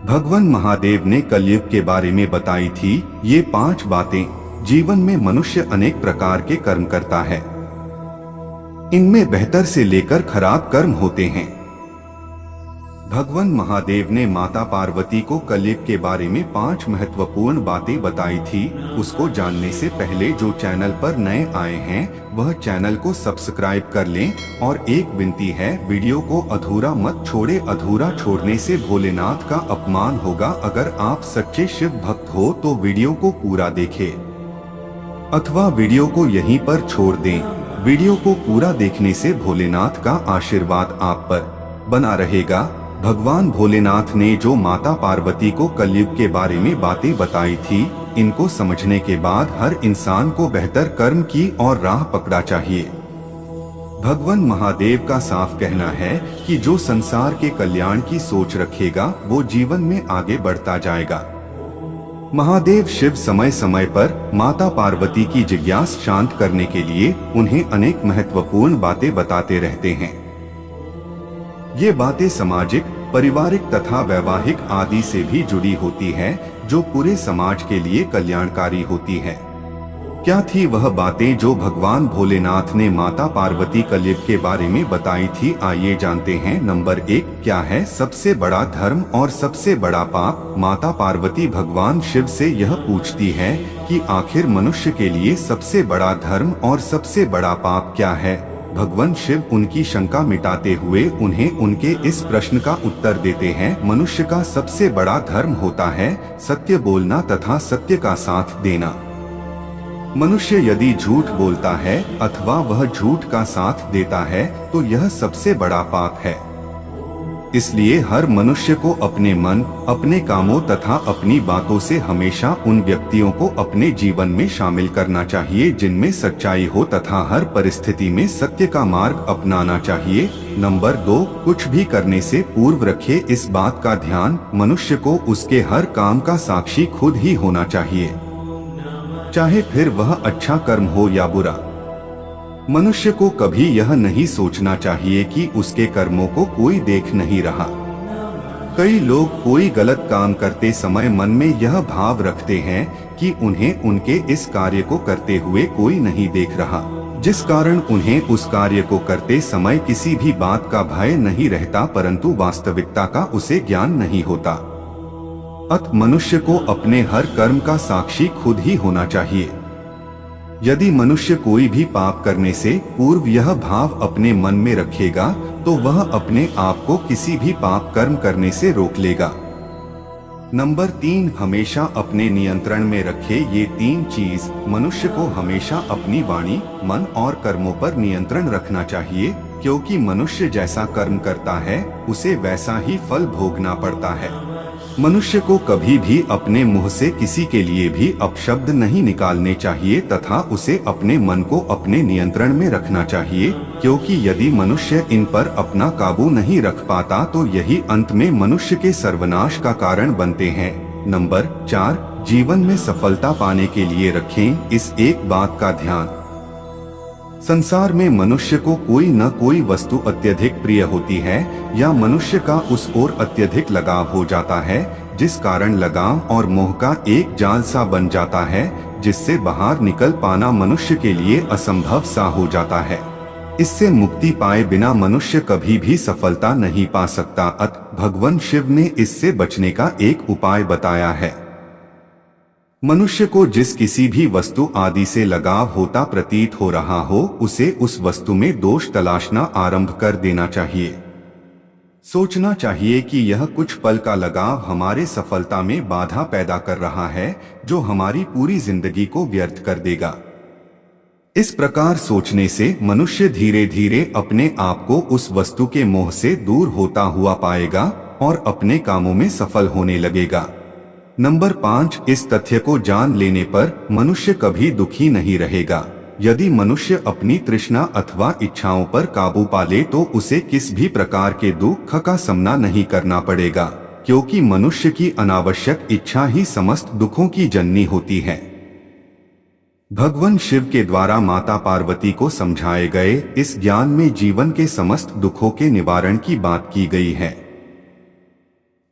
भगवान महादेव ने कलयुग के बारे में बताई थी ये 5 बातें। जीवन में मनुष्य अनेक प्रकार के कर्म करता है। इनमें बेहतर से लेकर खराब कर्म होते हैं। भगवान महादेव ने माता पार्वती को कलयुग के बारे में 5 महत्वपूर्ण बातें बताई थी। उसको जानने से पहले जो चैनल पर नए आए हैं वह चैनल को सब्सक्राइब कर लें। और एक विनती है, वीडियो को अधूरा मत छोड़े। अधूरा छोड़ने से भोलेनाथ का अपमान होगा। अगर आप सच्चे शिव भक्त हो तो वीडियो को पूरा देखें, अथवा वीडियो को यहीं पर छोड़ दें। वीडियो को पूरा देखने से भोलेनाथ का आशीर्वाद आप पर बना रहेगा। भगवान भोलेनाथ ने जो माता पार्वती को कलयुग के बारे में बातें बताई थी, इनको समझने के बाद हर इंसान को बेहतर कर्म की और राह पकड़ा चाहिए। भगवान महादेव का साफ कहना है कि जो संसार के कल्याण की सोच रखेगा वो जीवन में आगे बढ़ता जाएगा। महादेव शिव समय समय पर माता पार्वती की जिज्ञासा शांत करने के लिए उन्हें अनेक महत्वपूर्ण बातें बताते रहते हैं। ये बातें सामाजिक, पारिवारिक तथा वैवाहिक आदि से भी जुड़ी होती है, जो पूरे समाज के लिए कल्याणकारी होती है। क्या थी वह बातें जो भगवान भोलेनाथ ने माता पार्वती कलयुग के बारे में बताई थी? आइए जानते हैं। नंबर 1, क्या है सबसे बड़ा धर्म और सबसे बड़ा पाप? माता पार्वती भगवान शिव से यह पूछती है कि आखिर मनुष्य के लिए सबसे बड़ा धर्म और सबसे बड़ा पाप क्या है? भगवान शिव उनकी शंका मिटाते हुए उन्हें उनके इस प्रश्न का उत्तर देते हैं। मनुष्य का सबसे बड़ा धर्म होता है सत्य बोलना तथा सत्य का साथ देना। मनुष्य यदि झूठ बोलता है अथवा वह झूठ का साथ देता है तो यह सबसे बड़ा पाप है। इसलिए हर मनुष्य को अपने मन, अपने कामों तथा अपनी बातों से हमेशा उन व्यक्तियों को अपने जीवन में शामिल करना चाहिए जिनमें सच्चाई हो तथा हर परिस्थिति में सत्य का मार्ग अपनाना चाहिए। नंबर 2, कुछ भी करने से पूर्व रखे इस बात का ध्यान, मनुष्य को उसके हर काम का साक्षी खुद ही होना चाहिए, चाहे फिर वह अच्छा कर्म हो या बुरा। मनुष्य को कभी यह नहीं सोचना चाहिए कि उसके कर्मों को कोई देख नहीं रहा। कई लोग कोई गलत काम करते समय मन में यह भाव रखते हैं कि उन्हें उनके इस कार्य को करते हुए कोई नहीं देख रहा, जिस कारण उन्हें उस कार्य को करते समय किसी भी बात का भय नहीं रहता, परंतु वास्तविकता का उसे ज्ञान नहीं होता। अतः मनुष्य को अपने हर कर्म का साक्षी खुद ही होना चाहिए। यदि मनुष्य कोई भी पाप करने से पूर्व यह भाव अपने मन में रखेगा तो वह अपने आप को किसी भी पाप कर्म करने से रोक लेगा। नंबर 3, हमेशा अपने नियंत्रण में रखे ये 3 चीज। मनुष्य को हमेशा अपनी वाणी, मन और कर्मों पर नियंत्रण रखना चाहिए, क्योंकि मनुष्य जैसा कर्म करता है उसे वैसा ही फल भोगना पड़ता है। मनुष्य को कभी भी अपने मुंह से किसी के लिए भी अपशब्द नहीं निकालने चाहिए तथा उसे अपने मन को अपने नियंत्रण में रखना चाहिए, क्योंकि यदि मनुष्य इन पर अपना काबू नहीं रख पाता तो यही अंत में मनुष्य के सर्वनाश का कारण बनते हैं। नंबर 4, जीवन में सफलता पाने के लिए रखें इस एक बात का ध्यान। संसार में मनुष्य को कोई न कोई वस्तु अत्यधिक प्रिय होती है या मनुष्य का उस ओर अत्यधिक लगाव हो जाता है, जिस कारण लगाव और मोह का एक जाल सा बन जाता है, जिससे बाहर निकल पाना मनुष्य के लिए असंभव सा हो जाता है। इससे मुक्ति पाए बिना मनुष्य कभी भी सफलता नहीं पा सकता। अतः भगवान शिव ने इससे बचने का एक उपाय बताया है। मनुष्य को जिस किसी भी वस्तु आदि से लगाव होता प्रतीत हो रहा हो, उसे उस वस्तु में दोष तलाशना आरंभ कर देना चाहिए। सोचना चाहिए कि यह कुछ पल का लगाव हमारे सफलता में बाधा पैदा कर रहा है, जो हमारी पूरी जिंदगी को व्यर्थ कर देगा। इस प्रकार सोचने से मनुष्य धीरे धीरे अपने आप को उस वस्तु के मोह से दूर होता हुआ पाएगा और अपने कामों में सफल होने लगेगा। नंबर 5, इस तथ्य को जान लेने पर मनुष्य कभी दुखी नहीं रहेगा। यदि मनुष्य अपनी तृष्णा अथवा इच्छाओं पर काबू पा ले तो उसे किस भी प्रकार के दुख का सामना नहीं करना पड़ेगा, क्योंकि मनुष्य की अनावश्यक इच्छा ही समस्त दुखों की जननी होती है। भगवान शिव के द्वारा माता पार्वती को समझाए गए इस ज्ञान में जीवन के समस्त दुखों के निवारण की बात की गई है।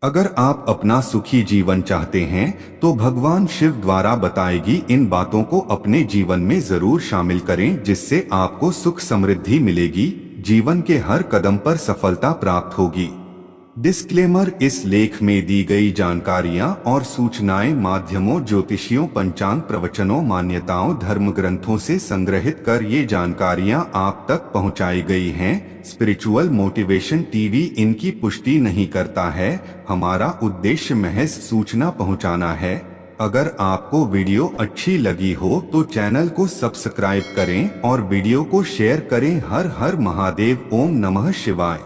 अगर आप अपना सुखी जीवन चाहते हैं तो भगवान शिव द्वारा बताएगी इन बातों को अपने जीवन में जरूर शामिल करें, जिससे आपको सुख समृद्धि मिलेगी, जीवन के हर कदम पर सफलता प्राप्त होगी। डिस्क्लेमर: इस लेख में दी गई जानकारियां और सूचनाएं माध्यमों, ज्योतिषियों, पंचांग, प्रवचनों, मान्यताओं, धर्म ग्रंथों से संग्रहित कर ये जानकारियां आप तक पहुंचाई गई हैं। स्पिरिचुअल मोटिवेशन टीवी इनकी पुष्टि नहीं करता है। हमारा उद्देश्य महज सूचना पहुंचाना है। अगर आपको वीडियो अच्छी लगी हो तो चैनल को सब्सक्राइब करें और वीडियो को शेयर करें। हर हर महादेव। ओम नमः शिवाय।